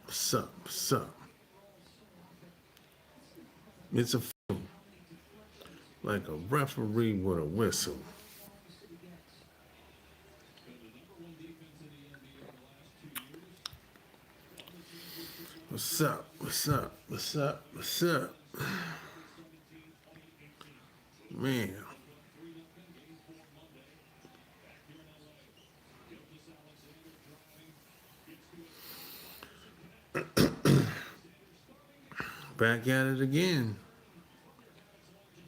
Sup. It's a like a referee with a whistle. What's up? What's up? What's up? What's up? Man. Back at it again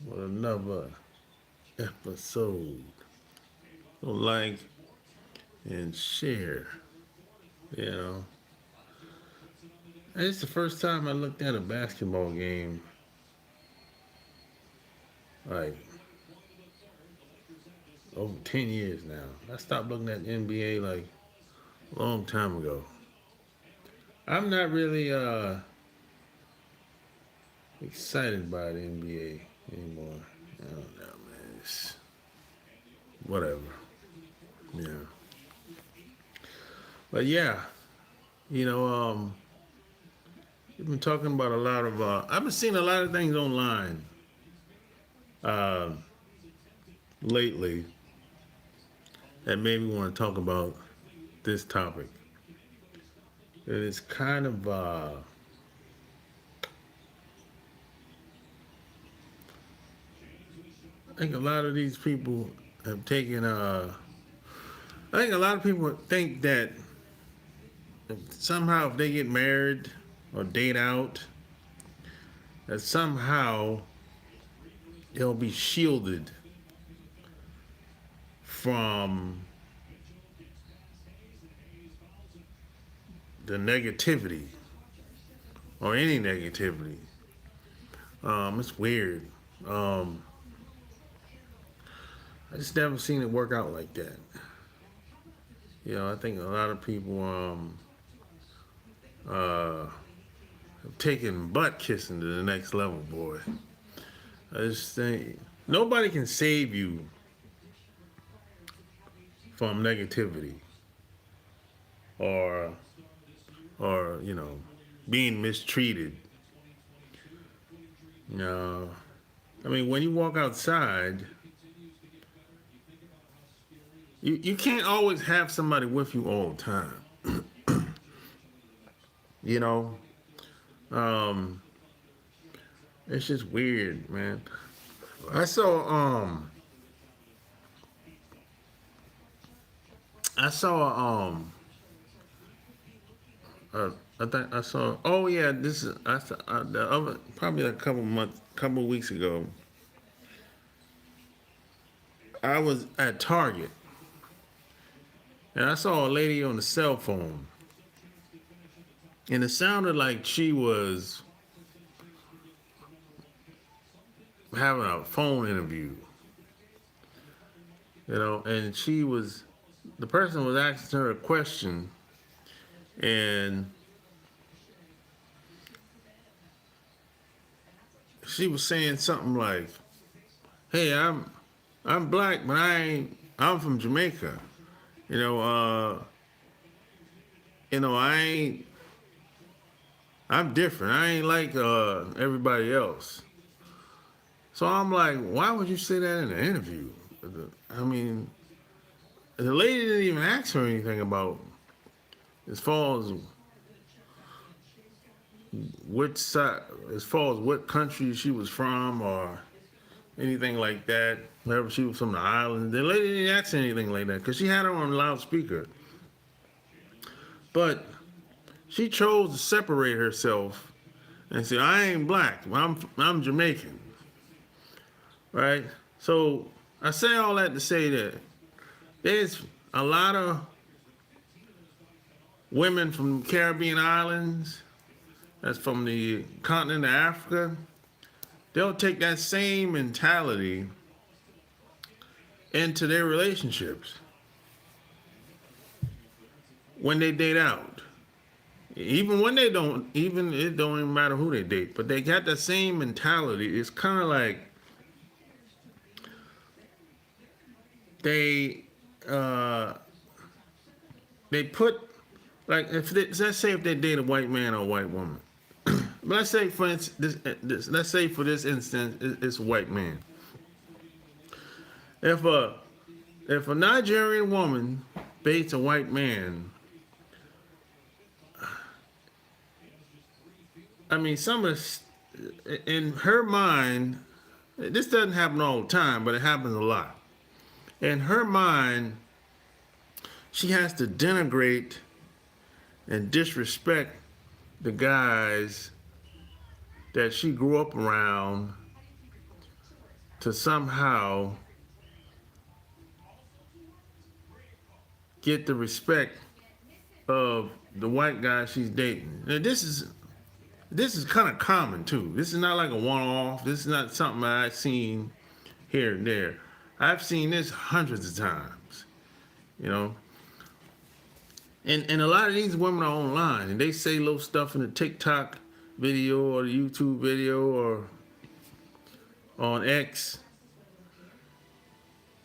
with another episode. So like and share. You know. And it's the first time I looked at a basketball game like over 10 years now. I stopped looking at the NBA like a long time ago. I'm not really excited by the NBA anymore. I don't know, man. It's whatever. Yeah. But yeah, you know, we've been talking about a lot of. I've been seeing a lot of things online uh, lately that made me want to talk about this topic. And it's kind of. I think a lot of these people have taken. I think a lot of people think that somehow if they get married or date out, that somehow they'll be shielded from the negativity or any negativity. It's weird. I just never seen it work out like that. You know, I think a lot of people have taken butt kissing to the next level, boy. I just think nobody can save you from negativity or you know, being mistreated. You know, I mean, when you walk outside, you can't always have somebody with you all the time. You know, it's just weird, man. I saw I saw I think I saw. Oh yeah, this is I saw, the other probably a couple weeks ago. I was at Target and I saw a lady on the cell phone, and it sounded like she was having a phone interview. You know, and the person was asking her a question, and she was saying something like, "Hey, I'm black, but I'm from Jamaica. You know, I'm different. I ain't like everybody else." So I'm like, why would you say that in an interview? I mean, the lady didn't even ask her anything about as far as which side, as far as what country she was from or anything like that. Wherever she was from the island, the lady didn't ask anything like that because she had her on loudspeaker. But she chose to separate herself and say, "I ain't black. I'm Jamaican." Right? So I say all that to say that there's a lot of women from Caribbean islands, that's from the continent of Africa. They'll take that same mentality into their relationships when they date out. Even when they don't, even it don't even matter who they date, but they got that same mentality. It's kind of like they put Like, let's say if they date a white man or a white woman. Let's say, for instance, let's say for this instance, it's a white man. If a Nigerian woman dates a white man, I mean, in her mind, this doesn't happen all the time, but it happens a lot. In her mind, she has to denigrate and disrespect the guys that she grew up around to somehow get the respect of the white guy she's dating. Now, this is kind of common too. This is not like a one-off. This is not something I've seen here and there. I've seen this hundreds of times, you know. And a lot of these women are online, and they say little stuff in the TikTok video or the YouTube video or on X.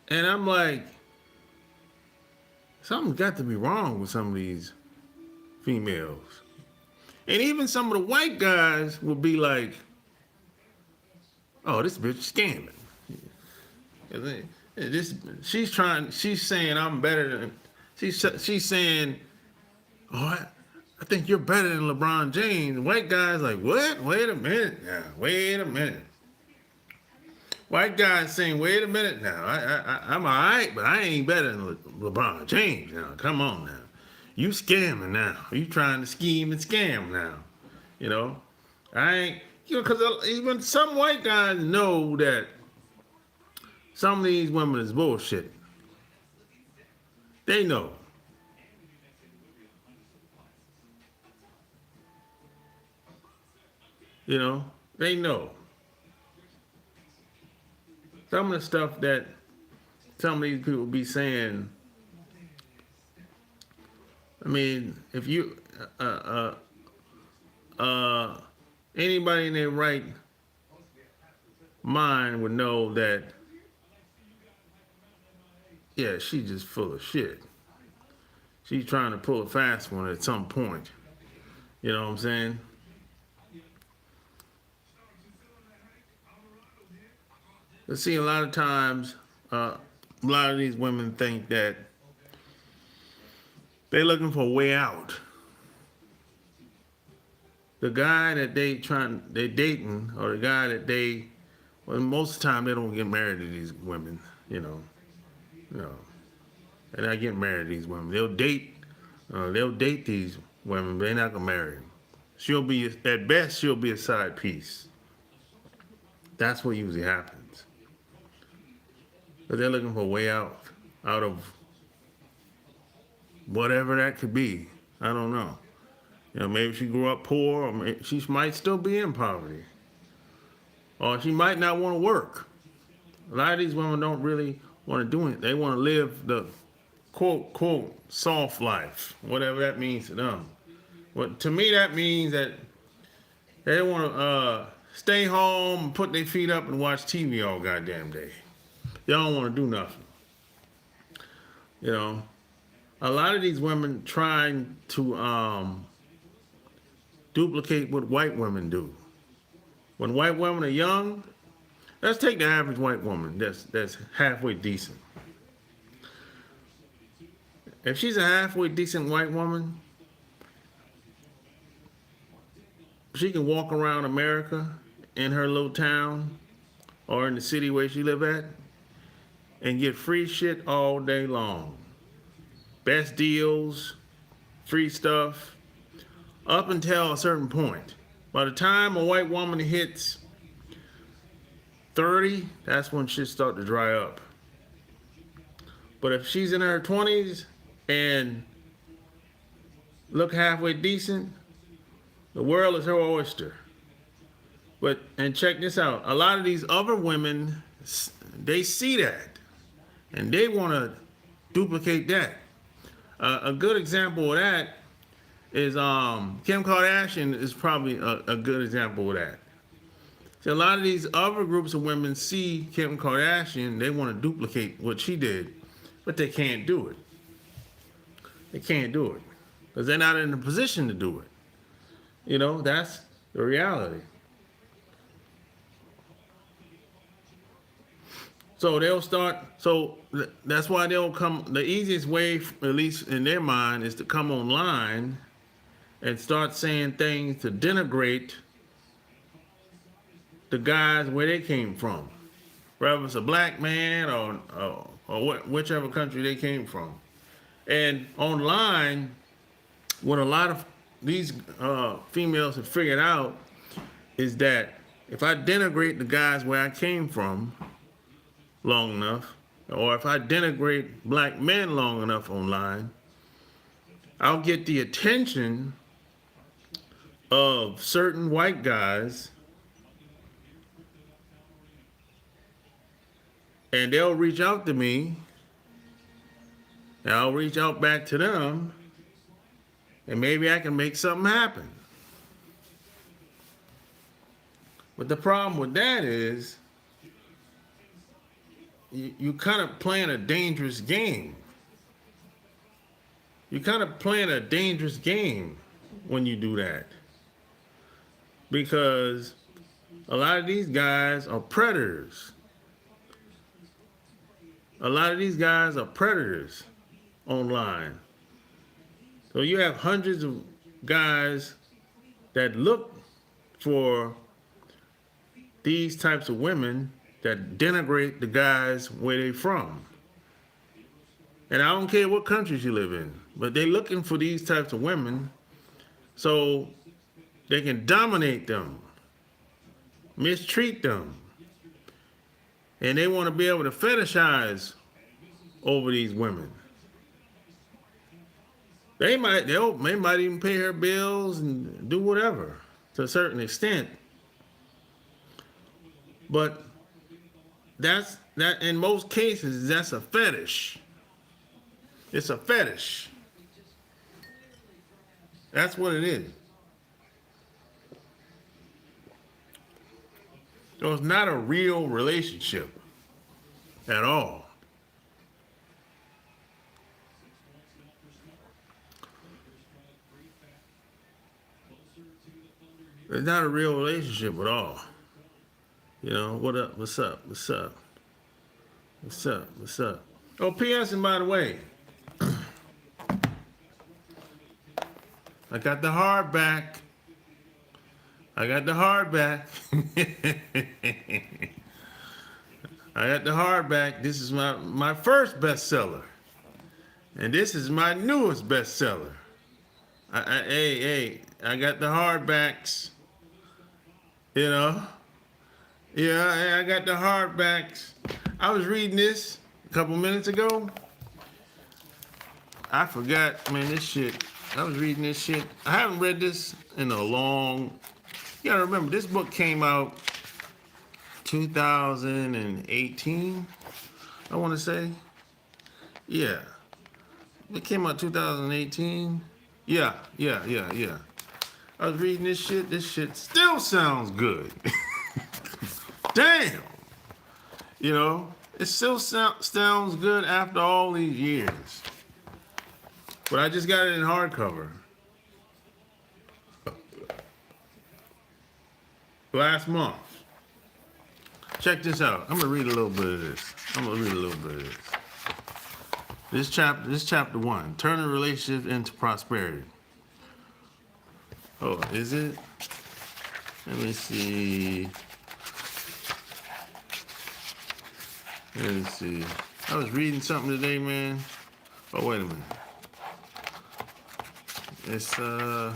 And I'm like, something's got to be wrong with some of these females. And even some of the white guys will be like, oh, this bitch is scamming. She's saying I'm better than, she's saying, oh, I think you're better than LeBron James. White guy's like, what? Wait a minute now. Wait a minute. White guy's saying, wait a minute now. I'm all right, but I ain't better than LeBron James now. Come on now. You scamming now. You trying to scheme and scam now. You know? I ain't, you know, because even some white guys know that some of these women is bullshit. They know. You know? They know. Some of the stuff that some of these people be saying, I mean, if you, anybody in their right mind would know that, yeah, she's just full of shit. She's trying to pull a fast one at some point. You know what I'm saying? But see, a lot of times, a lot of these women think that they're looking for a way out. The guy that they're dating, or the guy that well, most of the time they don't get married to these women, you know. They're not getting married to these women. They'll date these women, but they're not gonna marry them. At best, she'll be a side piece. That's what usually happens. But they're looking for a way out of whatever that could be. I don't know. You know, maybe she grew up poor, or she might still be in poverty. Or she might not want to work. A lot of these women don't really want to do it. They want to live the quote, soft life, whatever that means to them. But to me, that means that they want to stay home, put their feet up, and watch TV all goddamn day. They don't want to do nothing. You know, a lot of these women trying to duplicate what white women do. When white women are young, let's take the average white woman that's halfway decent. If she's a halfway decent white woman, she can walk around America in her little town or in the city where she live at and get free shit all day long. Best deals, free stuff, up until a certain point. By the time a white woman hits 30, that's when shit start to dry up. But if she's in her 20s and look halfway decent, the world is her oyster. And check this out. A lot of these other women, they see that. And they want to duplicate that. A good example of that is Kim Kardashian is probably a good example of that. So a lot of these other groups of women see Kim Kardashian, they want to duplicate what she did, but they can't do it. They can't do it. because they're not in a position to do it. That's the reality. So they'll start. So that's why they'll come. The easiest way, at least in their mind, is to come online and start saying things to denigrate the guys where they came from, whether it's a black man or whichever country they came from. And online, what a lot of these females have figured out is that if I denigrate the guys where I came from long enough, or if I denigrate black men long enough online, I'll get the attention of certain white guys, and they'll reach out to me, and I'll reach out back to them, and maybe I can make something happen. But the problem with that is you kind of playing a dangerous game. You kind of playing a dangerous game when you do that. Because a lot of these guys are predators. A lot of these guys are predators online. So you have hundreds of guys that look for these types of women that denigrate the guys where they from. And I don't care what countries you live in, but they're looking for these types of women so they can dominate them, mistreat them. And they want to be able to fetishize over these women. They might even pay her bills and do whatever to a certain extent. But that in most cases, that's a fetish. It's a fetish. That's what it is. So it's not a real relationship at all. It's not a real relationship at all. What up? What's up? What's up? What's up? What's up? Oh, P.S. and by the way, I got the hardback. I got the hardback. I got the hardback. This is my first bestseller. And this is my newest bestseller. I got the hardbacks. Yeah, I got the hardbacks. I was reading this a couple minutes ago. I forgot, man, this shit. I was reading this shit. I haven't read this in a long... You gotta remember, this book came out 2018, I want to say. Yeah. It came out 2018. Yeah. I was reading this shit. This shit still sounds good. Damn. It still sounds good after all these years. But I just got it in hardcover last month. Check this out. I'm gonna read a little bit of this. This chapter 1. Turning relationships into prosperity. Oh, is it? Let me see. I was reading something today, man. Oh, wait a minute. It's no.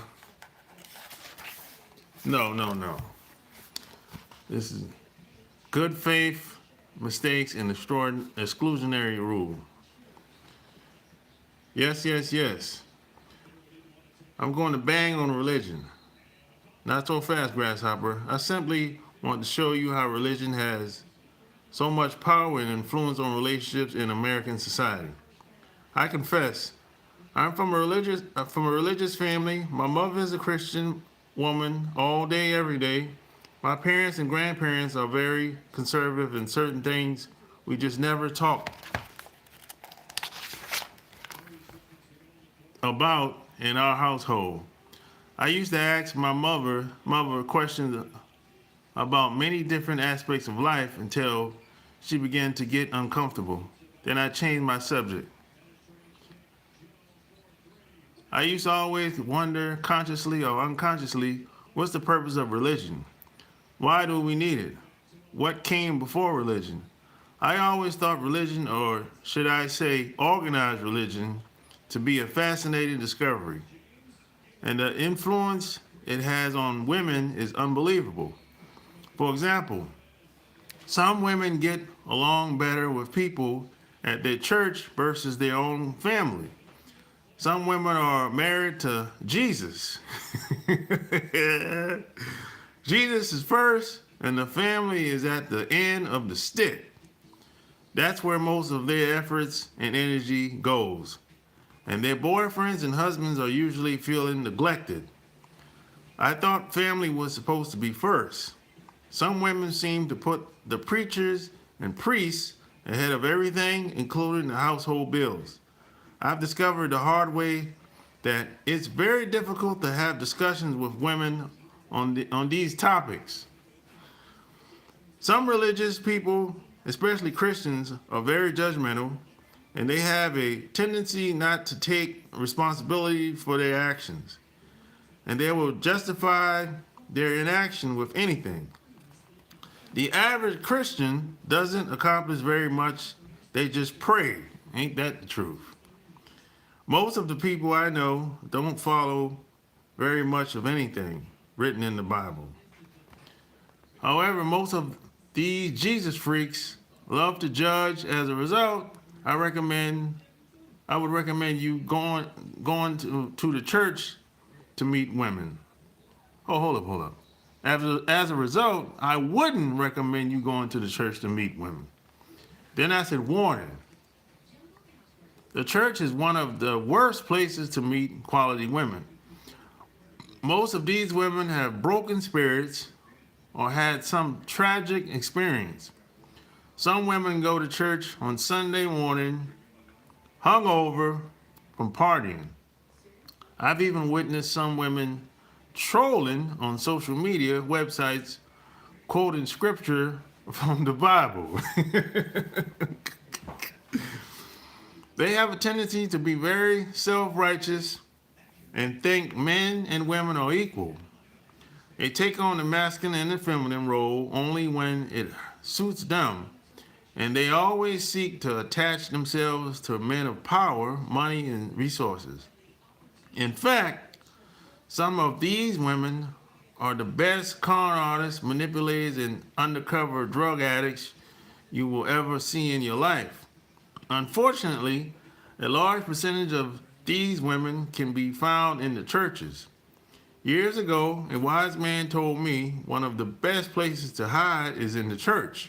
This is good faith, mistakes, and exclusionary rule. Yes. I'm going to bang on religion. Not so fast, grasshopper. I simply want to show you how religion has so much power and influence on relationships in American society. I confess, I'm from a religious family. My mother is a Christian woman all day, every day. My parents and grandparents are very conservative in certain things we just never talk about in our household. I used to ask my mother questions about many different aspects of life until she began to get uncomfortable. Then I changed my subject. I used to always wonder, consciously or unconsciously, what's the purpose of religion? Why do we need it? What came before religion? I always thought religion, or should I say organized religion, to be a fascinating discovery. And the influence it has on women is unbelievable. For example, some women get along better with people at their church versus their own family. Some women are married to Jesus. Jesus is first, and the family is at the end of the stick. That's where most of their efforts and energy goes. And their boyfriends and husbands are usually feeling neglected. I thought family was supposed to be first. Some women seem to put the preachers and priests ahead of everything, including the household bills. I've discovered the hard way that it's very difficult to have discussions with women on these topics. Some religious people, especially Christians, are very judgmental, and they have a tendency not to take responsibility for their actions. And they will justify their inaction with anything. The average Christian doesn't accomplish very much. They just pray. Ain't that the truth? Most of the people I know don't follow very much of anything written in the Bible. However, most of these Jesus freaks love to judge. As a result, I would recommend you going to the church to meet women. Oh, hold up. As a result, I wouldn't recommend you going to the church to meet women. Then I said, warning. The church is one of the worst places to meet quality women. Most of these women have broken spirits or had some tragic experience. Some women go to church on Sunday morning, hungover from partying. I've even witnessed some women trolling on social media websites, quoting scripture from the Bible. They have a tendency to be very self-righteous and think men and women are equal. They take on the masculine and the feminine role only when it suits them, and they always seek to attach themselves to men of power, money, and resources. In fact, some of these women are the best con artists, manipulators, and undercover drug addicts you will ever see in your life. Unfortunately, a large percentage of these women can be found in the churches. Years ago, a wise man told me one of the best places to hide is in the church.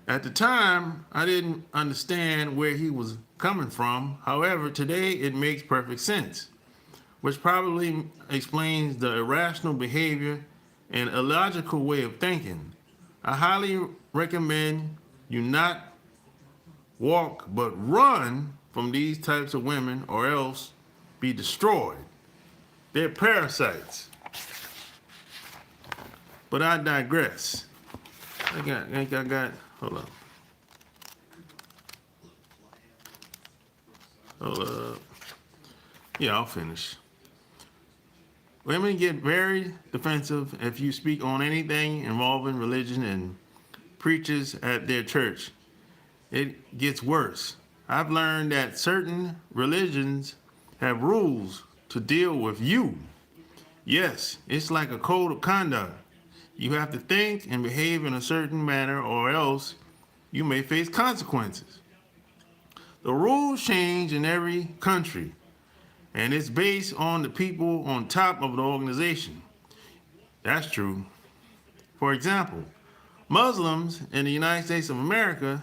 At the time, I didn't understand where he was coming from. However, today it makes perfect sense, which probably explains the irrational behavior and illogical way of thinking. I highly recommend you not walk but run from these types of women or else be destroyed. They're parasites. But I digress. Hold up. Yeah, I'll finish. Women get very defensive if you speak on anything involving religion and preachers at their church. It gets worse. I've learned that certain religions have rules to deal with you. Yes, it's like a code of conduct. You have to think and behave in a certain manner or else you may face consequences. The rules change in every country, and it's based on the people on top of the organization. That's true. For example, Muslims in the United States of America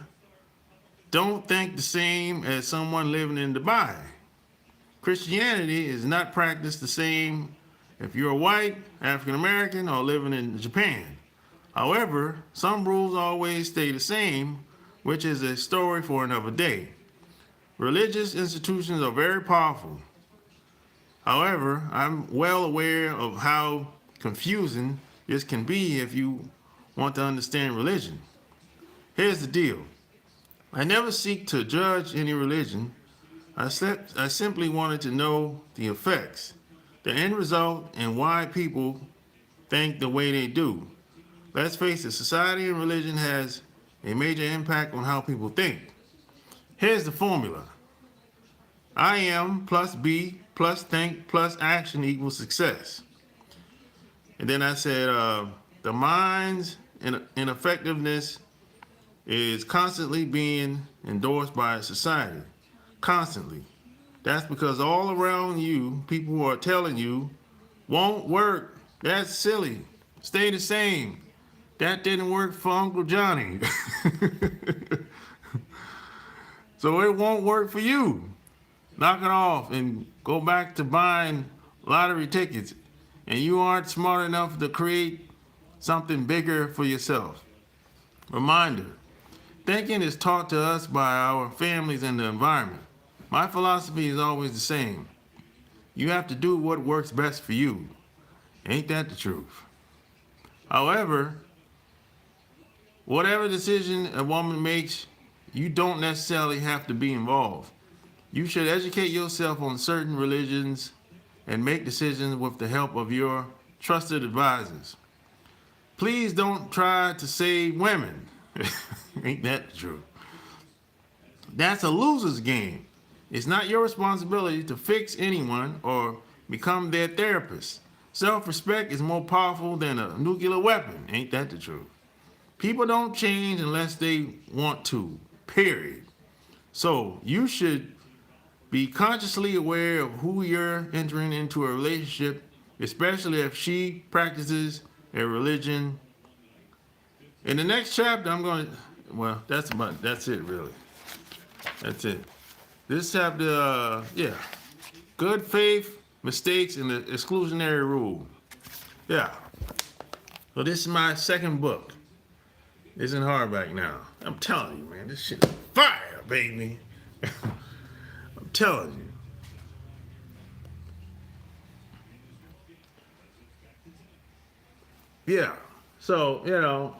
don't think the same as someone living in Dubai. Christianity is not practiced the same if you're white, African American, or living in Japan. However, some rules always stay the same, which is a story for another day. Religious institutions are very powerful. However, I'm well aware of how confusing this can be if you want to understand religion. Here's the deal. I never seek to judge any religion. I simply wanted to know the effects, the end result, and why people think the way they do. Let's face it, society and religion has a major impact on how people think. Here's the formula. I am plus be plus think plus action equals success. And then I said, the mind's ineffectiveness is constantly being endorsed by society. Constantly. That's because all around you, people who are telling you, won't work. That's silly. Stay the same. That didn't work for Uncle Johnny. So it won't work for you. Knock it off and go back to buying lottery tickets. And you aren't smart enough to create something bigger for yourself. Reminder, thinking is taught to us by our families and the environment. My philosophy is always the same. You have to do what works best for you. Ain't that the truth? However, whatever decision a woman makes, you don't necessarily have to be involved. You should educate yourself on certain religions and make decisions with the help of your trusted advisors. Please don't try to save women. Ain't that the truth? That's a loser's game. It's not your responsibility to fix anyone or become their therapist. Self-respect is more powerful than a nuclear weapon. Ain't that the truth? People don't change unless they want to, period. So you should be consciously aware of who you're entering into a relationship, especially if she practices a religion. In the next chapter, that's it really. That's it. This chapter, good faith, mistakes, and the exclusionary rule. Yeah. So this is my second book. It's in hardback now. I'm telling you, man, this shit is fire, baby. I'm telling you. Yeah. So,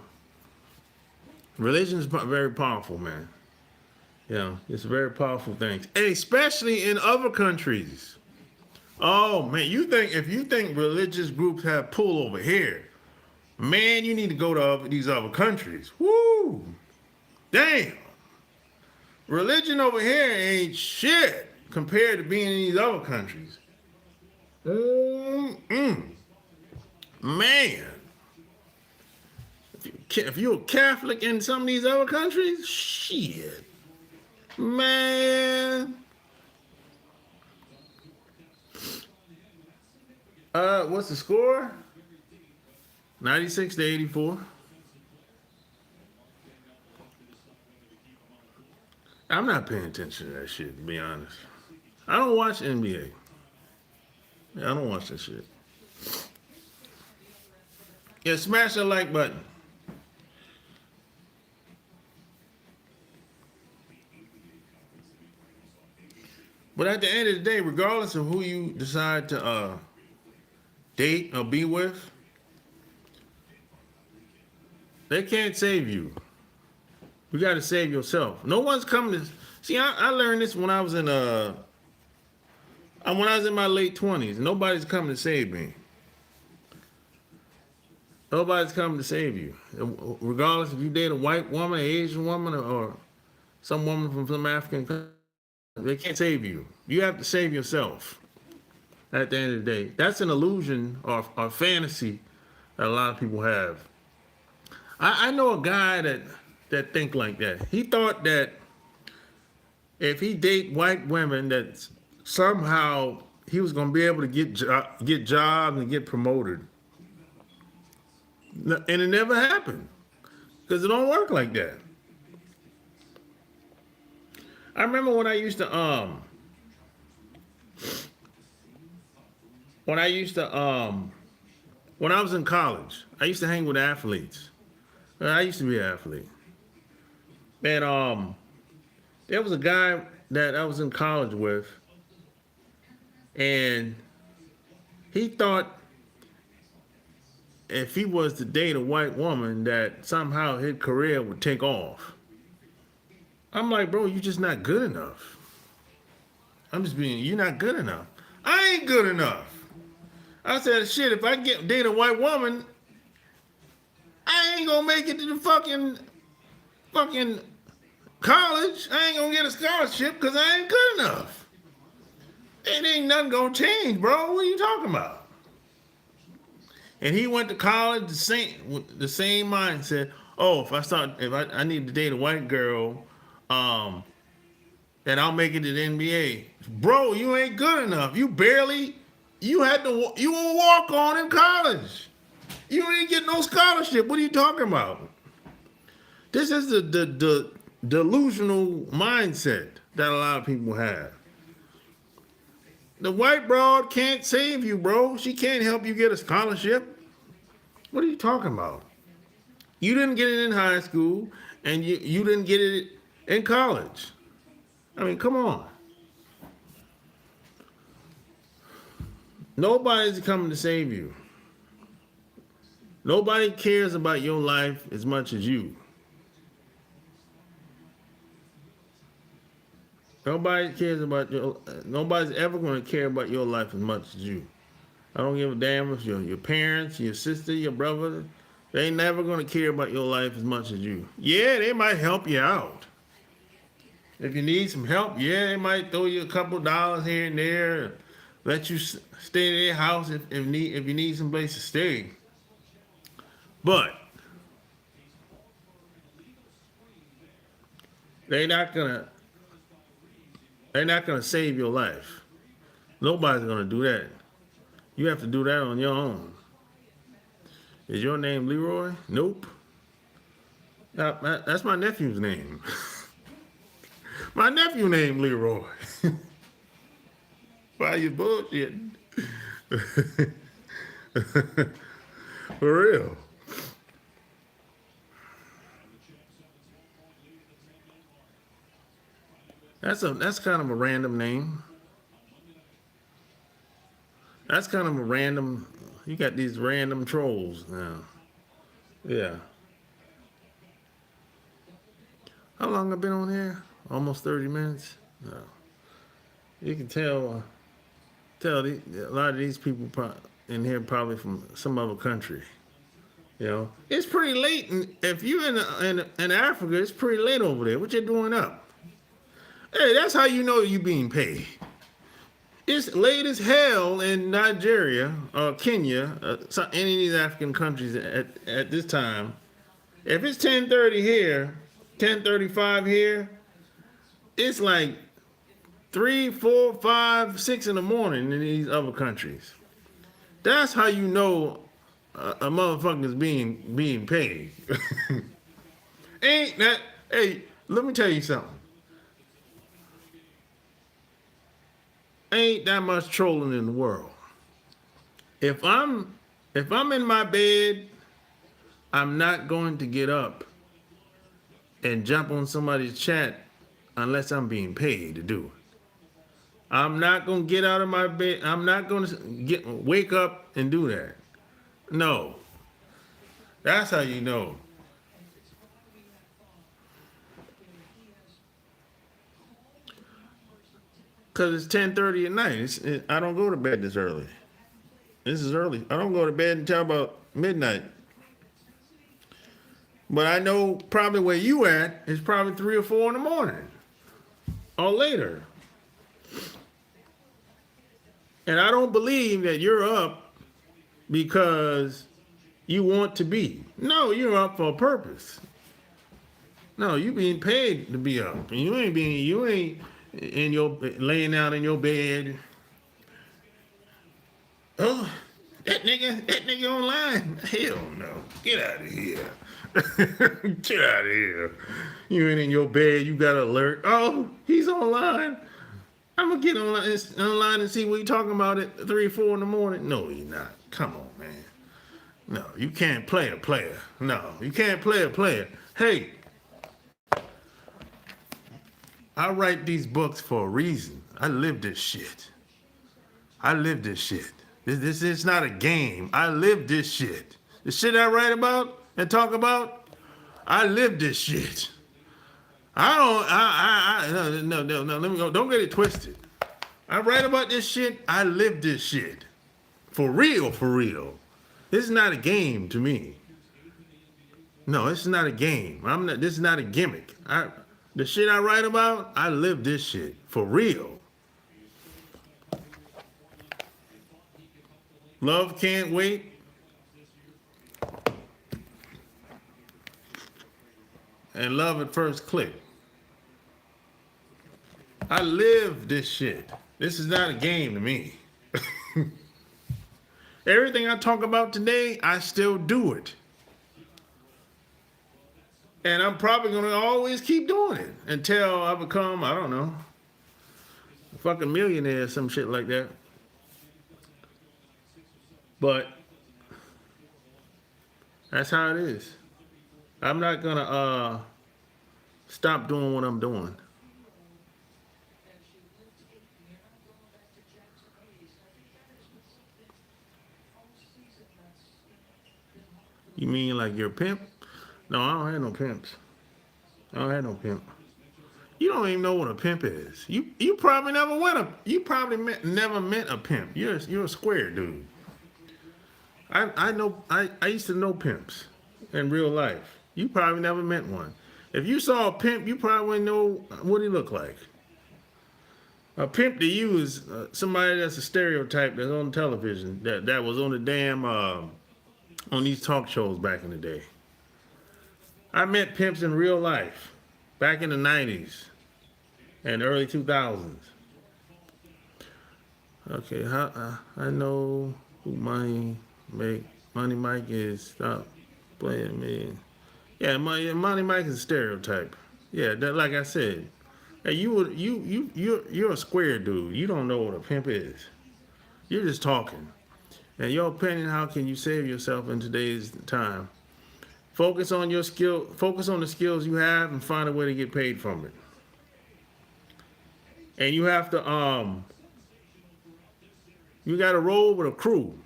religion is very powerful, man. It's a very powerful thing, and especially in other countries. Oh man, if you think religious groups have pull over here, man, you need to go to these other countries. Woo! Damn. Religion over here ain't shit compared to being in these other countries. Man. If you're a Catholic in some of these other countries, shit. Man. What's the score? 96 to 84. I'm not paying attention to that shit, to be honest. I don't watch NBA. I don't watch that shit. Yeah, smash that like button. But at the end of the day, regardless of who you decide to date or be with, they can't save you. You got to save yourself. No one's coming to see. I learned this when I was in my late 20s. Nobody's coming to save me. Nobody's coming to save you, regardless if you date a white woman, an Asian woman, or some woman from some African country. They can't save you. You have to save yourself. At the end of the day, that's an illusion or fantasy that a lot of people have. I know a guy that think like that. He thought that if he date white women, that somehow he was going to be able to get jobs and get promoted. And it never happened because it don't work like that. I remember when I used to when I was in college, I used to hang with athletes. I used to be an athlete. And there was a guy that I was in college with, and he thought if he was to date a white woman that somehow his career would take off. I'm like, bro, you're just not good enough. You're not good enough. I ain't good enough. I said, shit, if I date a white woman, I ain't gonna make it to the fucking college. I ain't gonna get a scholarship because I ain't good enough. It ain't nothing gonna change, bro. What are you talking about? And he went to college with the same mindset. Oh, if I need to date a white girl, then I'll make it to the NBA. Bro, you ain't good enough. You were walk on in college. You ain't get no scholarship. What are you talking about? This is the delusional mindset that a lot of people have. The white broad can't save you, bro. She can't help you get a scholarship. What are you talking about? You didn't get it in high school, and you didn't get it in college. I mean, come on. Nobody's coming to save you. Nobody cares about your life as much as you. Nobody's ever going to care about your life as much as you. I don't give a damn if your parents, your sister, your brother, they ain't never going to care about your life as much as you. Yeah, they might help you out. If you need some help, yeah, they might throw you a couple dollars here and there, let you stay in their house if you need some place to stay. But they're not gonna save your life. Nobody's gonna do that. You have to do that on your own. Is your name Leroy? Nope. That's my nephew's name. My nephew named Leroy. Why you bullshitting? For real. That's kind of a random name. That's kind of a random. You got these random trolls now. Yeah. How long I've been on here? Almost 30 minutes. No. You can tell a lot of these people in here probably from some other country. You know, it's pretty late. If you're in Africa, it's pretty late over there. What you doing up? Hey, that's how you know you're being paid. It's late as hell in Nigeria or Kenya, any of these African countries at this time. If it's 10:30 here, 10:35 here, it's like 3, 4, 5, 6 in the morning in these other countries. That's how you know a motherfucker's being paid. Ain't that? Hey, let me tell you something. Ain't that much trolling in the world. If I'm in my bed, I'm not going to get up and jump on somebody's chat unless I'm being paid to do it. I'm not going to get out of my bed. I'm not going to wake up and do that. No. That's how you know. Because it's 10:30 at night. I don't go to bed this early. This is early. I don't go to bed until about midnight. But I know probably where you at is probably 3 or 4 in the morning. Or later. And I don't believe that you're up because you want to be. No, you're up for a purpose. No, you being paid to be up. And you ain't laying out in your bed. Oh, that nigga online. Hell no. Get out of here. Get out of here. You ain't in your bed, you got an alert. Oh, he's online. I'm gonna get online and see what you're talking about at 3 or 4 in the morning. No, you're not. Come on, man. No, you can't play a player. No, you can't play a player. Hey, I write these books for a reason. I live this shit. This is not a game. I live this shit. The shit I write about and talk about, I live this shit. No, let me go. Don't get it twisted. I write about this shit. I live this shit. For real, for real. This is not a game to me. No, this is not a game. This is not a gimmick. The shit I write about, I live this shit. For real. Love can't wait. And love at first click. I live this shit. This is not a game to me. Everything I talk about today, I still do it. And I'm probably going to always keep doing it until I become, I don't know, a fucking millionaire or some shit like that. But that's how it is. I'm not going to stop doing what I'm doing. You mean like you're a pimp? No, I don't have no pimps. I don't have no pimp. You don't even know what a pimp is. You probably never never met a pimp. You're a square dude. I know I used to know pimps in real life. You probably never met one. If you saw a pimp, you probably wouldn't know what he looked like. A pimp to you is somebody that's a stereotype that's on television that was on the damn on these talk shows back in the day. I met pimps in real life back in the 90s and early 2000s. Okay, I know who Money Mike is. Stop playing me. Yeah, Money Mike is a stereotype. Yeah, like I said, hey, you're a square dude. You don't know what a pimp is. You're just talking. And your opinion, how can you save yourself in today's time? Focus on your skill. Focus on the skills you have and find a way to get paid from it. And you have to you got to roll with a crew.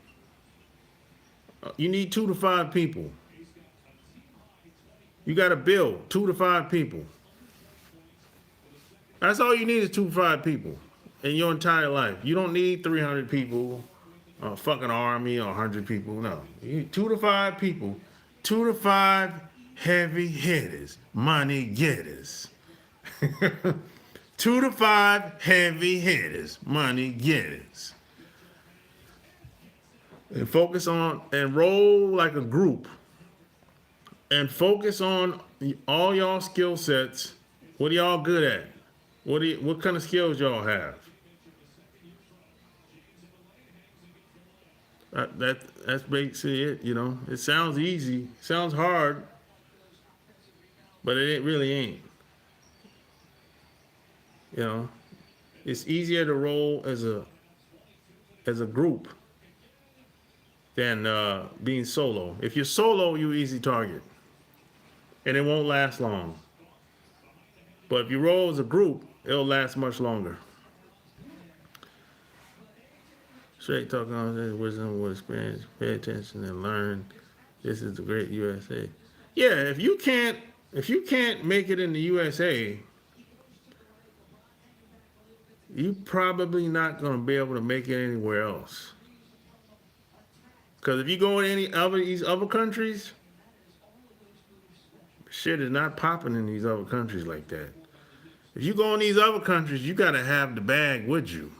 You need 2 to 5 people. You got to build 2 to 5 people. That's all you need is 2 to 5 people in your entire life. You don't need 300 people, a fucking army, or 100 people. No, you need 2 to 5 people. 2 to 5 heavy hitters, money getters. 2 to 5 heavy hitters, money getters. And focus on and roll like a group. And focus on all y'all skill sets. What are y'all good at? What kind of skills y'all have? That's basically it, you know. It sounds easy, sounds hard, but it really ain't. You know, it's easier to roll as a group than being solo. If you're solo, you're easy target, and it won't last long. But if you roll as a group, it'll last much longer. Straight talking on this wisdom with experience. Pay attention and learn. This is the great USA. Yeah, if you can't make it in the USA, you probably not gonna be able to make it anywhere else. Because if you go in these other countries, shit is not popping in these other countries like that. If you go in these other countries, you gotta have the bag with you.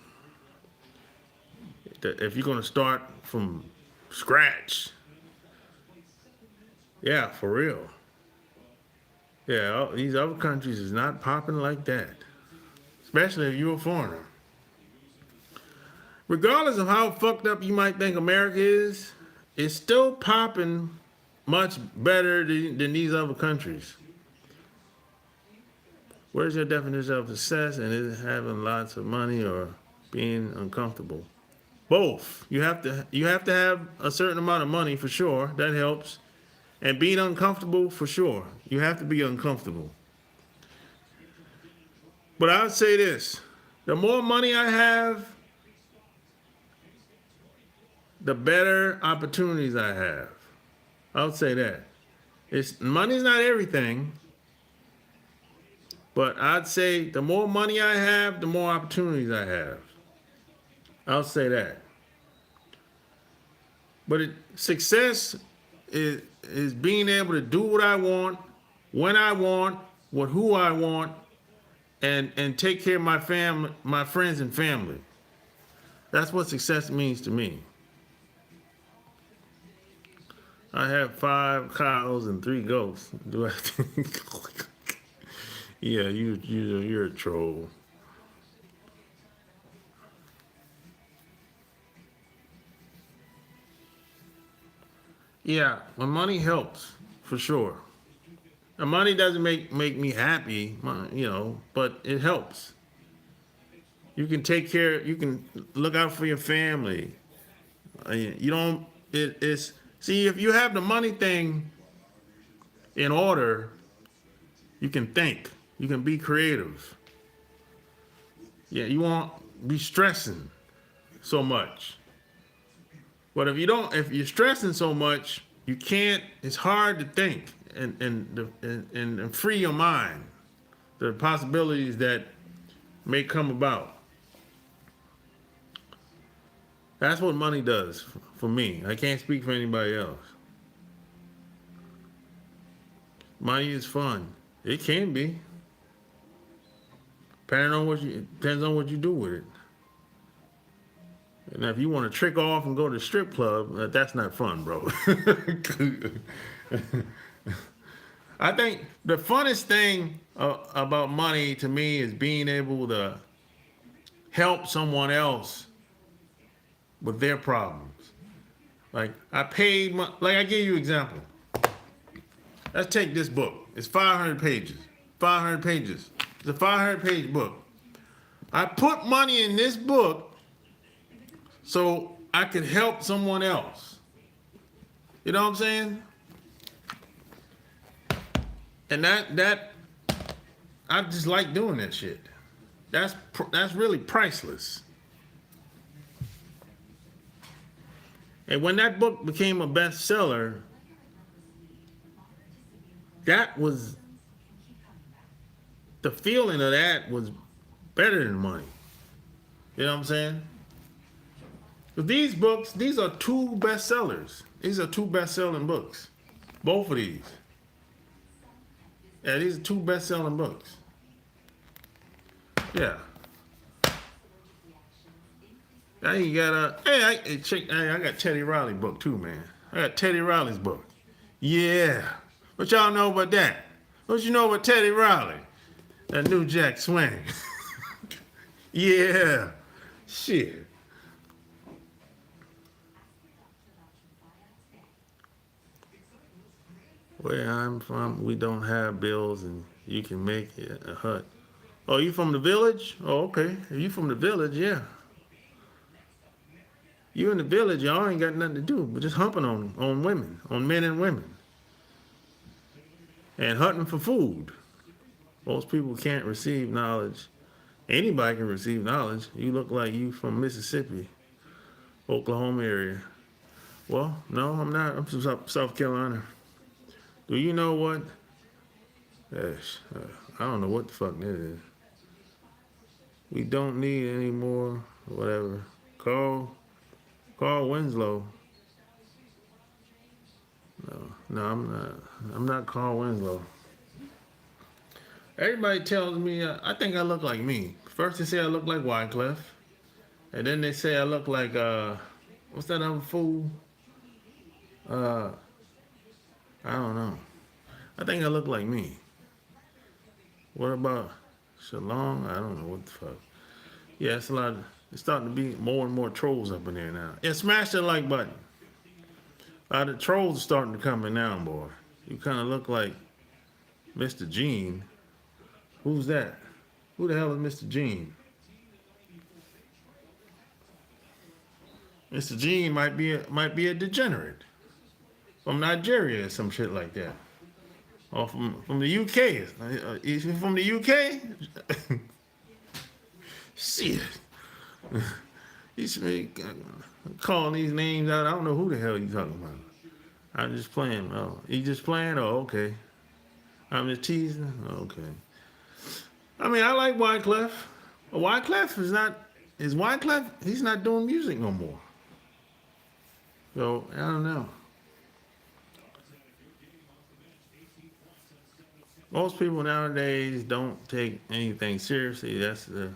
If you're gonna start from scratch, yeah, for real. Yeah, these other countries is not popping like that, especially if you're a foreigner. Regardless of how fucked up you might think America is, it's still popping much better than these other countries. Where's your definition of success? And is it having lots of money or being uncomfortable? Both. You have to have a certain amount of money for sure. That helps. And being uncomfortable for sure. You have to be uncomfortable. But I would say this: the more money I have, the better opportunities I have. I'll say that. Money's not everything, but I'd say the more money I have, the more opportunities I have. I'll say that. But success is being able to do what I want, when I want, with who I want, and take care of my family, my friends and family. That's what success means to me. I have 5 cows and 3 goats. Do I think? Yeah, you're a troll. Yeah, well, money helps for sure. Now, money doesn't make me happy, but it helps. You can take care. You can look out for your family. You don't. It's see if you have the money thing in order, you can think. You can be creative. Yeah, you won't be stressing so much. But if you're stressing so much, you can't. It's hard to think and free your mind. The possibilities that may come about. That's what money does for me. I can't speak for anybody else. Money is fun. It can be. Depends on what you do with it. And if you want to trick off and go to the strip club, that's not fun, bro. I think the funnest thing about money to me is being able to help someone else with their problems. Like I give you an example. Let's take this book. It's 500 pages. 500 pages. It's a 500-page book. I put money in this book so I could help someone else. You know what I'm saying? And that I just like doing that shit. That's really priceless. And when that book became a bestseller, that was the feeling of that was better than money. You know what I'm saying? But these books, these are 2 bestsellers. These are 2 best-selling books. Both of these. Yeah, these are 2 best-selling books. Yeah. Now you got I got Teddy Riley book too, man. I got Teddy Riley's book. Yeah. What y'all know about that? What you know about Teddy Riley? That New Jack Swing. Yeah. Shit. Where I'm from, we don't have bills and you can make it a hut. Oh, you from the village? Oh, okay. If you from the village, yeah. You in the village, y'all ain't got nothing to do but just humping on women, on men and women. And hunting for food. Most people can't receive knowledge. Anybody can receive knowledge. You look like you from Mississippi, Oklahoma area. Well, no, I'm not. I'm from South Carolina. Do you know what? I don't know what the fuck that is. We don't need any more, whatever. Carl Winslow. No, I'm not Carl Winslow. Everybody tells me I think I look like me. First they say I look like Wyclef, and then they say I look like what's that other fool? I don't know. I think I look like me. What about Shalom? I don't know what the fuck. Yeah, it's a lot. It's starting to be more and more trolls up in there now. Yeah, smash that like button. The trolls are starting to come in now, boy. You kind of look like Mr. Gene. Who's that? Who the hell is Mr. Gene? Mr. Gene might be a degenerate from Nigeria or some shit like that, or from the UK. Is he from the UK? Shit. He's calling these names out. I don't know who the hell you talking about. I'm just playing. Oh, you just playing? Oh, okay. I'm just teasing. Okay. I mean, I like Wyclef. Wyclef is not. Is Wyclef? He's not doing music no more. So I don't know. Most people nowadays don't take anything seriously. That's the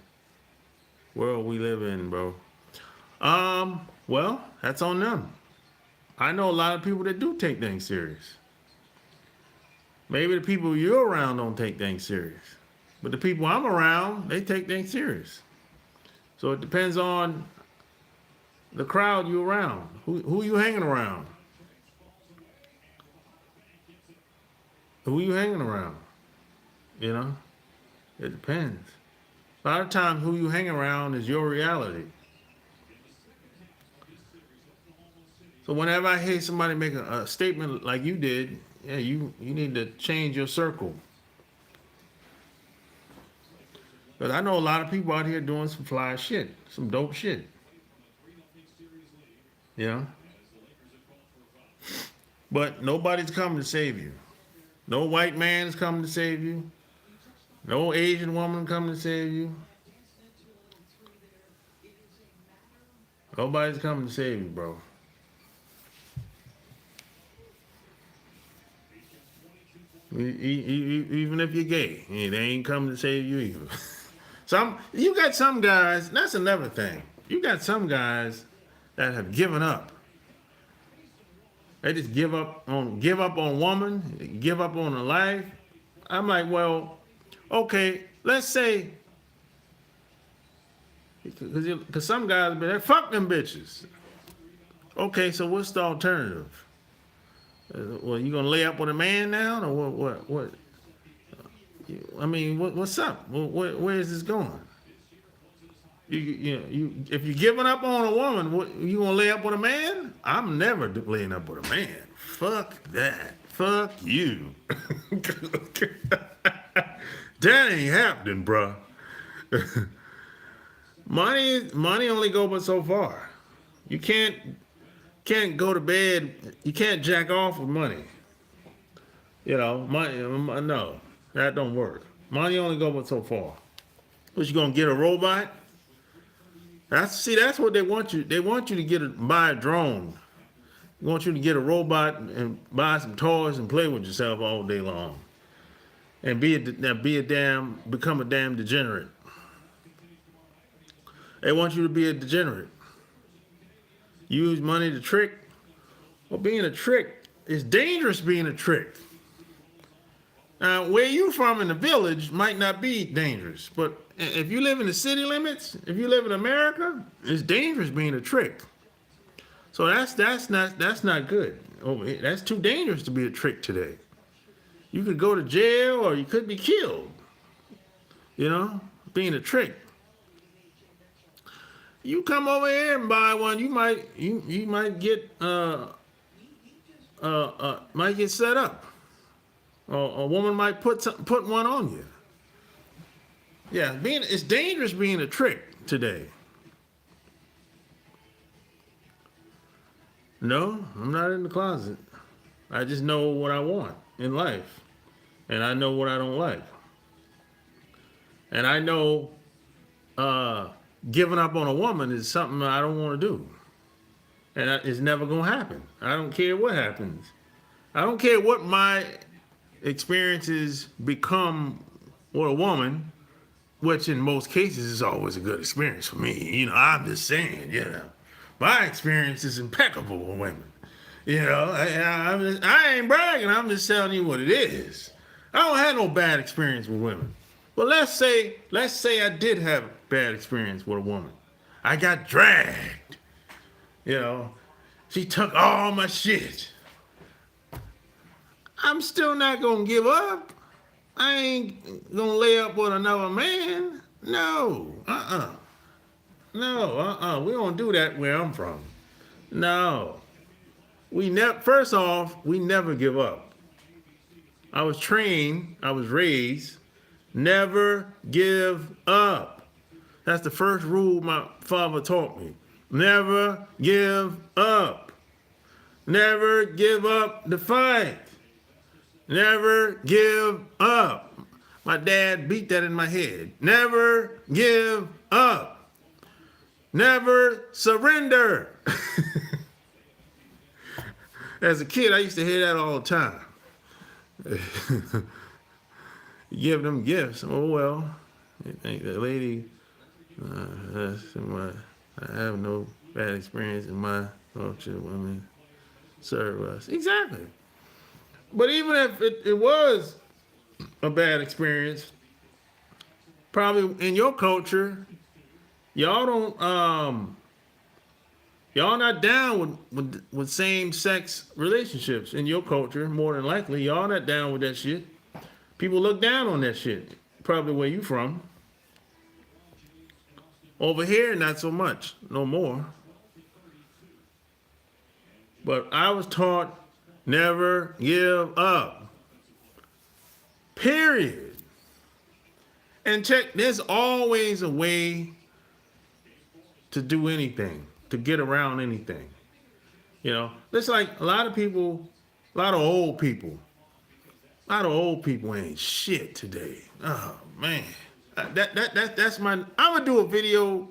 world we live in, bro. Well, that's on them. I know a lot of people that do take things serious. Maybe the people you're around don't take things serious. But the people I'm around, they take things serious. So it depends on the crowd you're around. Who you hanging around? Who you hanging around? You know? It depends. A lot of times who you hang around is your reality. So whenever I hear somebody make a statement like you did, yeah, you need to change your circle. Because I know a lot of people out here doing some fly shit, some dope shit. You know? But nobody's coming to save you. No white man is coming to save you. No Asian woman coming to save you. Nobody's coming to save you, bro. Even if you're gay, they ain't coming to save you either. You got some guys, that's another thing. You got some guys that have given up. They just give up on woman, give up on a life. I'm like, well, okay, let's say, because some guys be like, fuck them bitches. Okay, so what's the alternative? Well, you gonna lay up with a man now, or what? I mean, what's up? Where is this going? If you're giving up on a woman, you gonna lay up with a man? I'm never laying up with a man. Fuck that. Fuck you. That ain't happening, bro. Money only go but so far. You can't go to bed. You can't jack off with money. Money. No, that don't work. Money only go but so far. What, you gonna get a robot? That's what they want you. They want you to buy a drone. They want you to get a robot and buy some toys and play with yourself all day long, and become a damn degenerate. They want you to be a degenerate. Use money to trick. Well, being a trick is dangerous. Being a trick. Now, where you from in the village might not be dangerous, but if you live in the city limits, if you live in America, it's dangerous being a trick. So that's not good. That's too dangerous to be a trick today. You could go to jail or you could be killed. Being a trick. You come over here and buy one, you might get might get set up. Or a woman might put one on you. Yeah, it's dangerous being a trick today. No, I'm not in the closet. I just know what I want in life. And I know what I don't like. And I know giving up on a woman is something I don't want to do. And it's never going to happen. I don't care what happens. I don't care what my experiences become with a woman, which in most cases is always a good experience for me. I'm just saying, my experience is impeccable with women. I ain't bragging. I'm just telling you what it is. I don't have no bad experience with women. But let's say I did have a bad experience with a woman. I got dragged. She took all my shit. I'm still not gonna give up. I ain't gonna lay up with another man. No. No. We don't do that where I'm from. No. First off, we never give up. I was raised, never give up. That's the first rule my father taught me. Never give up. Never give up the fight. Never give up. My dad beat that in my head. Never give up. Never surrender. As a kid, I used to hear that all the time. You give them gifts. Oh, well. You think the lady, I have no bad experience in my culture. Women serve us. Exactly. But even if it was a bad experience, probably in your culture, y'all don't y'all not down with same sex relationships in your culture. More than likely, y'all not down with that shit. People look down on that shit. Probably where you from. Over here, not so much, no more. But I was taught never give up. Period. And check, there's always a way to do anything, to get around anything. You know, it's like a lot of people, a lot of old people ain't shit today. Oh man, that's my. I'm gonna do a video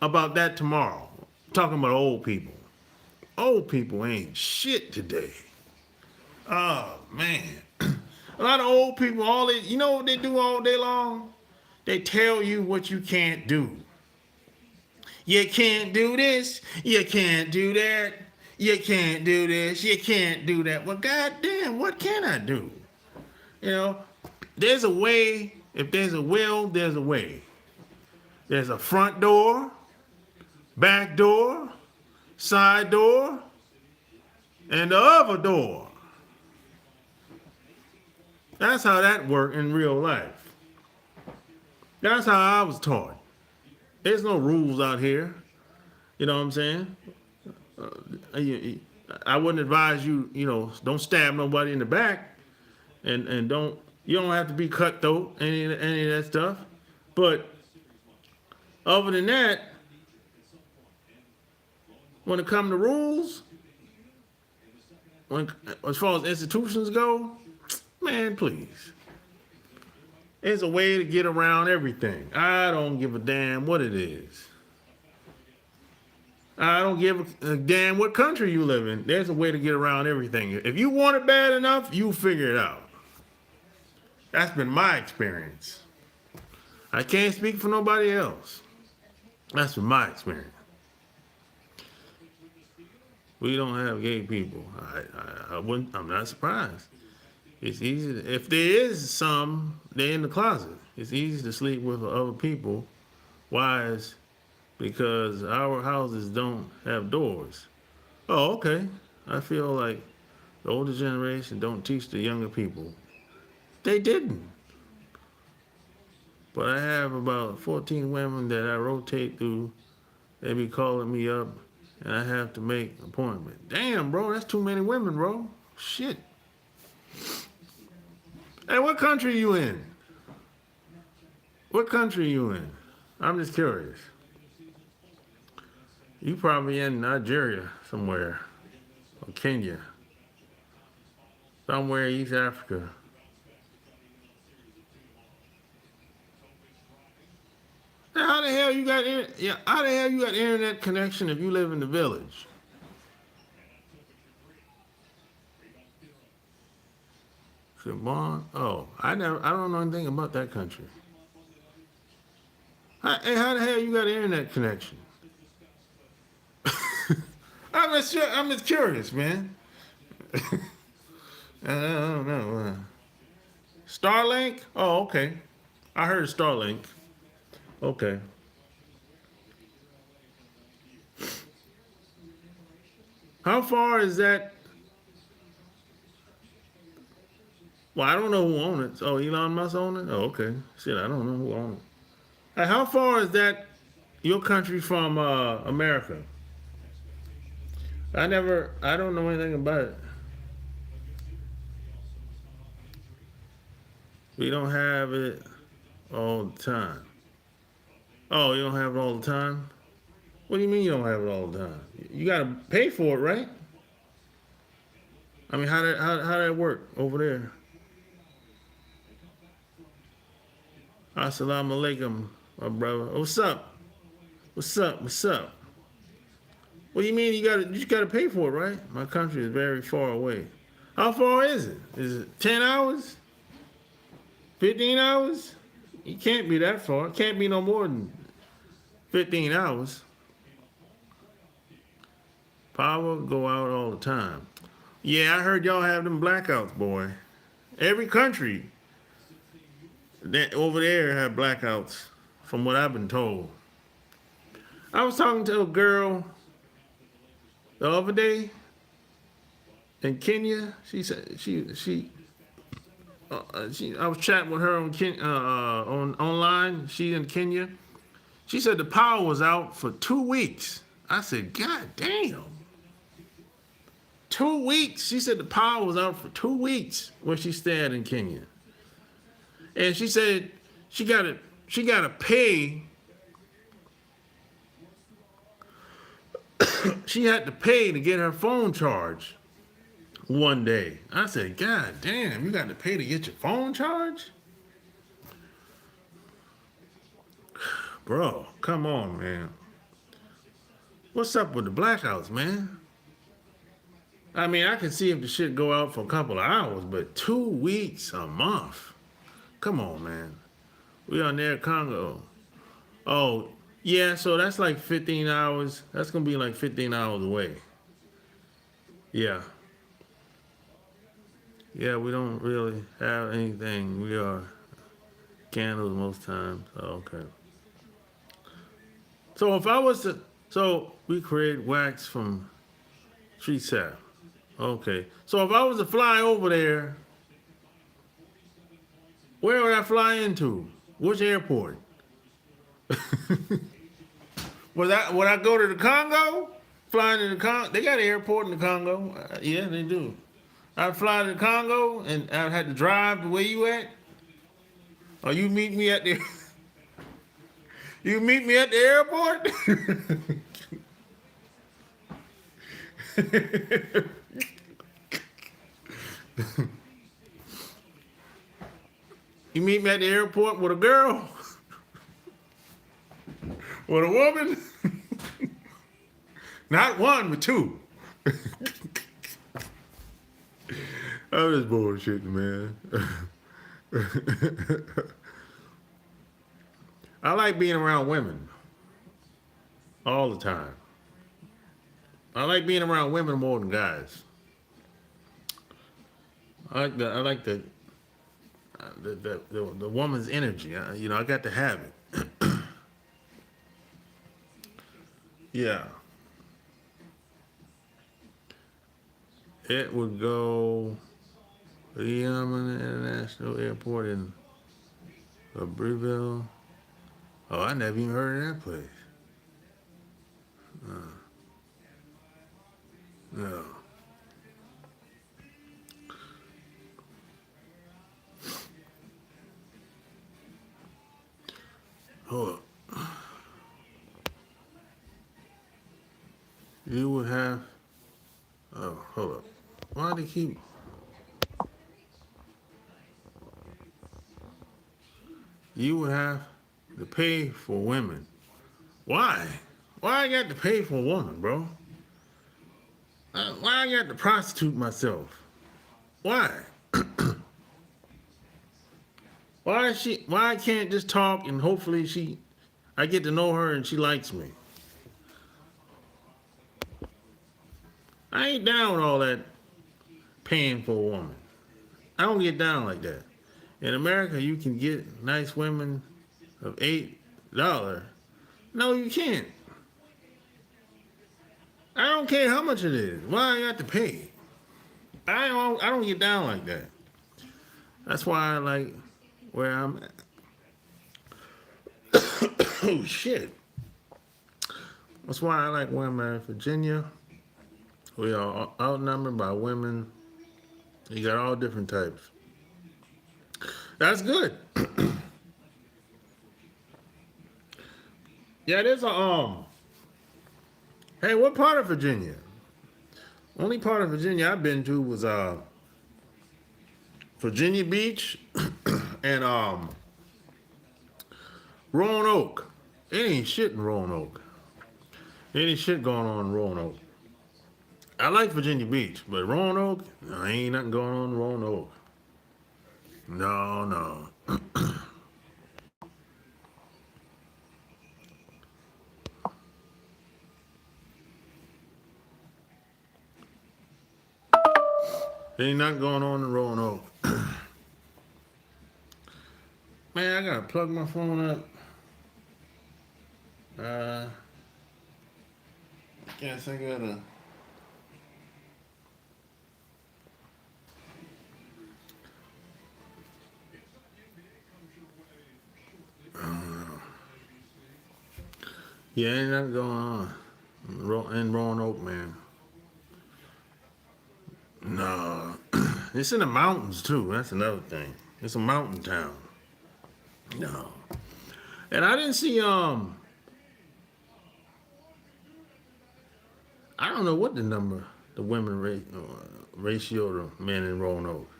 about that tomorrow, talking about old people. Old people ain't shit today. Oh man, a lot of old people, you know what they do all day long? They tell you what you can't do. You can't do this. You can't do that. You can't do this. You can't do that. Well, goddamn, what can I do? You know, there's a way. If there's a will, there's a way. There's a front door, back door, side door, and the other door. That's how that worked in real life. That's how I was taught. There's no rules out here. You know what I'm saying? I wouldn't advise you, don't stab nobody in the back, and you don't have to be cutthroat, any of that stuff. But other than that, when it comes to rules, as far as institutions go, man, please. There's a way to get around everything. I don't give a damn what it is. I don't give a damn what country you live in. There's a way to get around everything. If you want it bad enough, you figure it out. That's been my experience. I can't speak for nobody else. That's been my experience. We don't have gay people. I'm not surprised. It's easy. If there is some, they're in the closet. It's easy to sleep with other people. Why? Because our houses don't have doors. Oh, okay. I feel like the older generation don't teach the younger people. They didn't. But I have about 14 women that I rotate through. They be calling me up, and I have to make an appointment. Damn, bro, that's too many women, bro. Shit. Hey, what country are you in? What country are you in? I'm just curious. You probably in Nigeria somewhere, or Kenya, somewhere in East Africa. Now, how the hell you got internet connection if you live in the village? Gabon? Oh, I don't know anything about that country. Hey, how the hell you got an internet connection? I'm just curious, man. I don't know. Starlink? Oh, okay. I heard Starlink. Okay. How far is that? Well, I don't know who owns it. Oh, Elon Musk owns it? Oh, okay. Shit, I don't know who owns it. Hey, how far is that, your country, from America? I don't know anything about it. We don't have it all the time. Oh, you don't have it all the time? What do you mean you don't have it all the time? You got to pay for it, right? I mean, how that work over there? Assalamu alaikum, my brother. What's up? What's up? What's up? What do you mean you just gotta pay for it, right? My country is very far away. How far is it? Is it 10 hours? 15 hours? It can't be that far. It can't be no more than 15 hours. Power go out all the time. Yeah, I heard y'all have them blackouts, boy. Every country that over there have blackouts, from what I've been told. I was talking to a girl the other day in Kenya. She said I was chatting with her on online. She's in Kenya. She said the power was out for 2 weeks. I said, God damn. 2 weeks. She said the power was out for 2 weeks where she stayed in Kenya. And she said she gotta pay. She had to pay to get her phone charged one day. I said, God damn, you got to pay to get your phone charged? Bro, come on, man. What's up with the blackouts, man? I mean, I can see if the shit go out for a couple of hours, but 2 weeks, a month. Come on, man. We on there, Congo. Oh, yeah, so that's like 15 hours. That's going to be like 15 hours away. Yeah. Yeah, we don't really have anything. We are candles most times. Oh, okay. So if I was to, so we create wax from tree sap. Okay. So if I was to fly over there, where would I fly into? Which airport? Would I go to the Congo? Flying to the Congo? They got an airport in the Congo. Yeah, they do. I'd fly to the Congo and I'd have to drive to where you at? Or you meet me at the You meet me at the airport? You meet me at the airport with a girl? With a woman? Not one, but two. I'm just bullshitting, man. I like being around women all the time. I like being around women more than guys. I like the woman's energy. I got to have it. Yeah. It would go Yemen International Airport in Libreville. Oh, I never even heard of that place. No. Hold up. You would have. Oh, hold up. Why do they keep? You would have to pay for women. Why? Why I got to pay for a woman, bro? Why I got to prostitute myself? Why? Why I can't just talk and hopefully I get to know her and she likes me? I ain't down with all that paying for a woman. I don't get down like that. In America, you can get nice women of $8. No, you can't. I don't care how much it is. Why I got to pay? I don't get down like that. That's why I like where I'm at. Oh, shit. That's why I like where I'm at, Virginia. We are outnumbered by women. You got all different types. That's good. Yeah, there's a Hey, what part of Virginia? Only part of Virginia I've been to was Virginia Beach and Roanoke. It ain't shit in Roanoke. There ain't shit going on in Roanoke. I like Virginia Beach, but Roanoke, ain't nothing going on in Roanoke. No, no. There ain't nothing going on in Roanoke. Man, I gotta plug my phone up. Guess I gotta. Yeah, ain't nothing going on in Roanoke, man. No, it's in the mountains too. That's another thing. It's a mountain town. No, and I didn't see I don't know what the women ratio to men in Roanoke.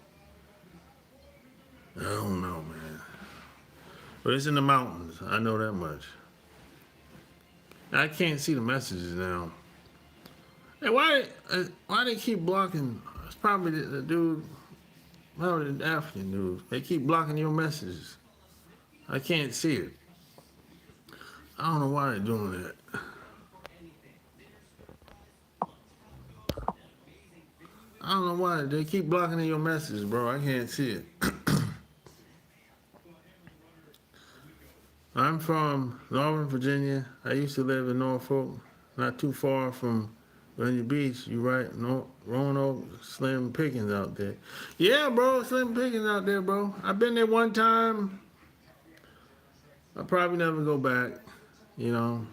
I don't know, man. But it's in the mountains. I know that much. I can't see the messages now. Hey, why they keep blocking? It's probably the dude, probably the African dude. They keep blocking your messages. I can't see it. I don't know why they're doing that. I don't know why they keep blocking your messages, bro. I can't see it. I'm from Northern Virginia. I used to live in Norfolk, not too far from Virginia Beach. You right? No, Roanoke, Slim Pickens out there. Yeah, bro, Slim Pickens out there, bro. I've been there one time. I'll probably never go back. You know,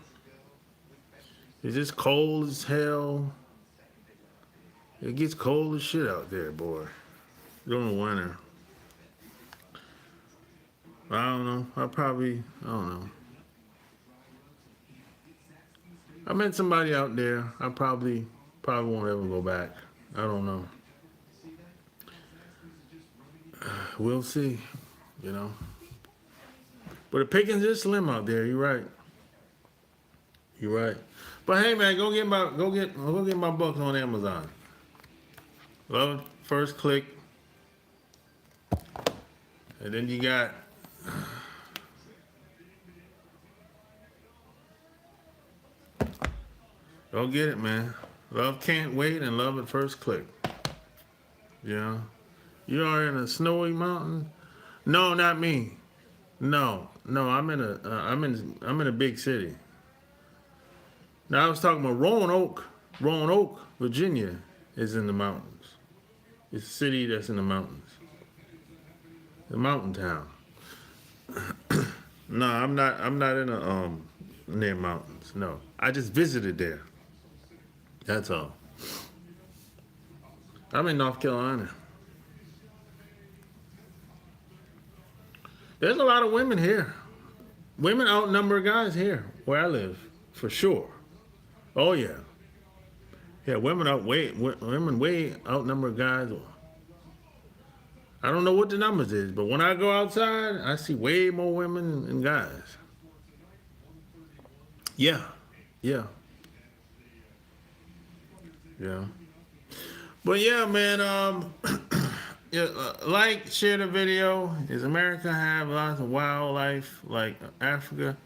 it's just cold as hell. It gets cold as shit out there, boy. During the winter. I don't know. I don't know. I met somebody out there. I probably won't ever go back. I don't know. We'll see, you know. But the pickings is slim out there. You're right. You're right. But hey, man, go get my books on Amazon. Love First Click, and then you got. Go get it, man. Love Can't Wait and Love at First Click. Yeah. You are in a snowy mountain? No, not me. No, I'm in a big city. Now I was talking about Roanoke. Roanoke, Virginia, is in the mountains. It's a city that's in the mountains. A mountain town. No, I'm not. I'm not in a near mountains. No, I just visited there. That's all. I'm in North Carolina. There's a lot of women here. Women outnumber guys here where I live, for sure. Oh yeah, yeah. Women way outnumber guys. I don't know what the numbers is, but when I go outside, I see way more women than guys. Yeah, yeah, yeah. But yeah, man. Yeah, like, share the video. Does America have lots of wildlife like Africa?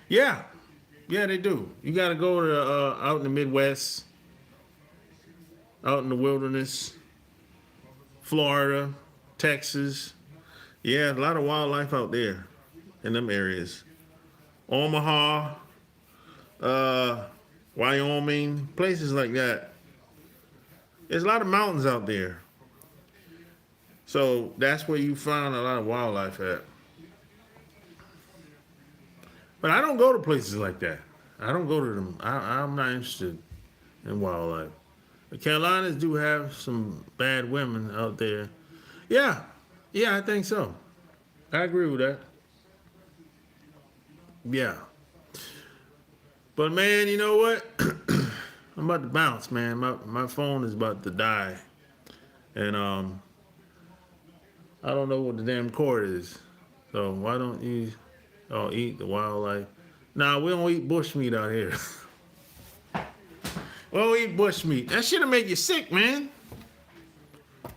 Yeah, yeah, they do. You got to go to out in the Midwest, out in the wilderness, Florida, Texas. Yeah, a lot of wildlife out there in them areas. Omaha, uh, Wyoming, places like that. There's a lot of mountains out there. So that's where you find a lot of wildlife at. But I don't go to places like that. I don't go to them. I'm not interested in wildlife. The Carolinas do have some bad women out there. Yeah, yeah, I think so. I agree with that. Yeah. But man, you know what? I'm about to bounce, man. My phone is about to die, and I don't know what the damn cord is. So why don't you eat the wildlife? Nah, we don't eat bush meat out here. We don't eat bush meat. That shit'll make you sick, man.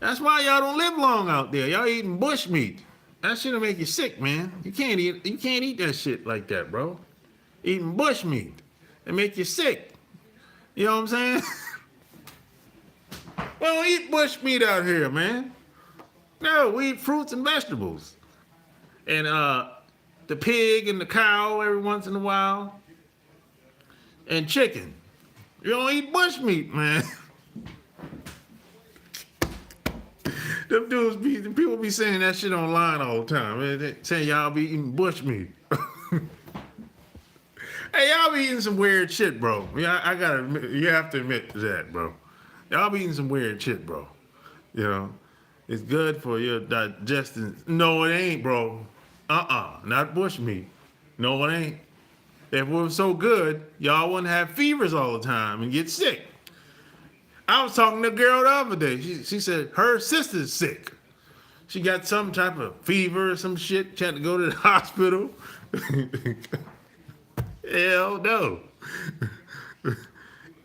That's why y'all don't live long out there. Y'all eating bush meat. That shit'll make you sick, man. You can't eat that shit like that, bro. Eating bush meat. It make you sick. You know what I'm saying? We don't eat bush meat out here, man. No, we eat fruits and vegetables. And the pig and the cow every once in a while. And chicken. You don't eat bush meat, man. Them dudes people be saying that shit online all the time. Man. They saying y'all be eating bush meat. Hey, y'all be eating some weird shit, bro. Yeah, I gotta admit, you have to admit to that, bro. Y'all be eating some weird shit, bro. You know, it's good for your digestion. No, it ain't, bro. Not bush meat. No, it ain't. If it was so good, y'all wouldn't have fevers all the time and get sick. I was talking to a girl the other day. She said her sister's sick. She got some type of fever or some shit. She had to go to the hospital. Hell no.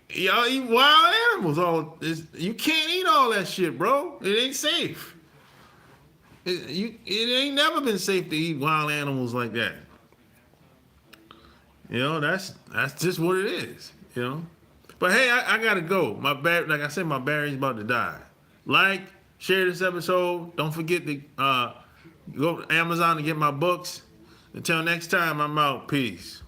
Y'all eat wild animals. You can't eat all that shit, bro. It ain't safe. It ain't never been safe to eat wild animals like that. You know, that's just what it is. You know. But hey, I gotta go. Like I said, my battery's about to die. Like, share this episode. Don't forget to go to Amazon to get my books. Until next time, I'm out. Peace.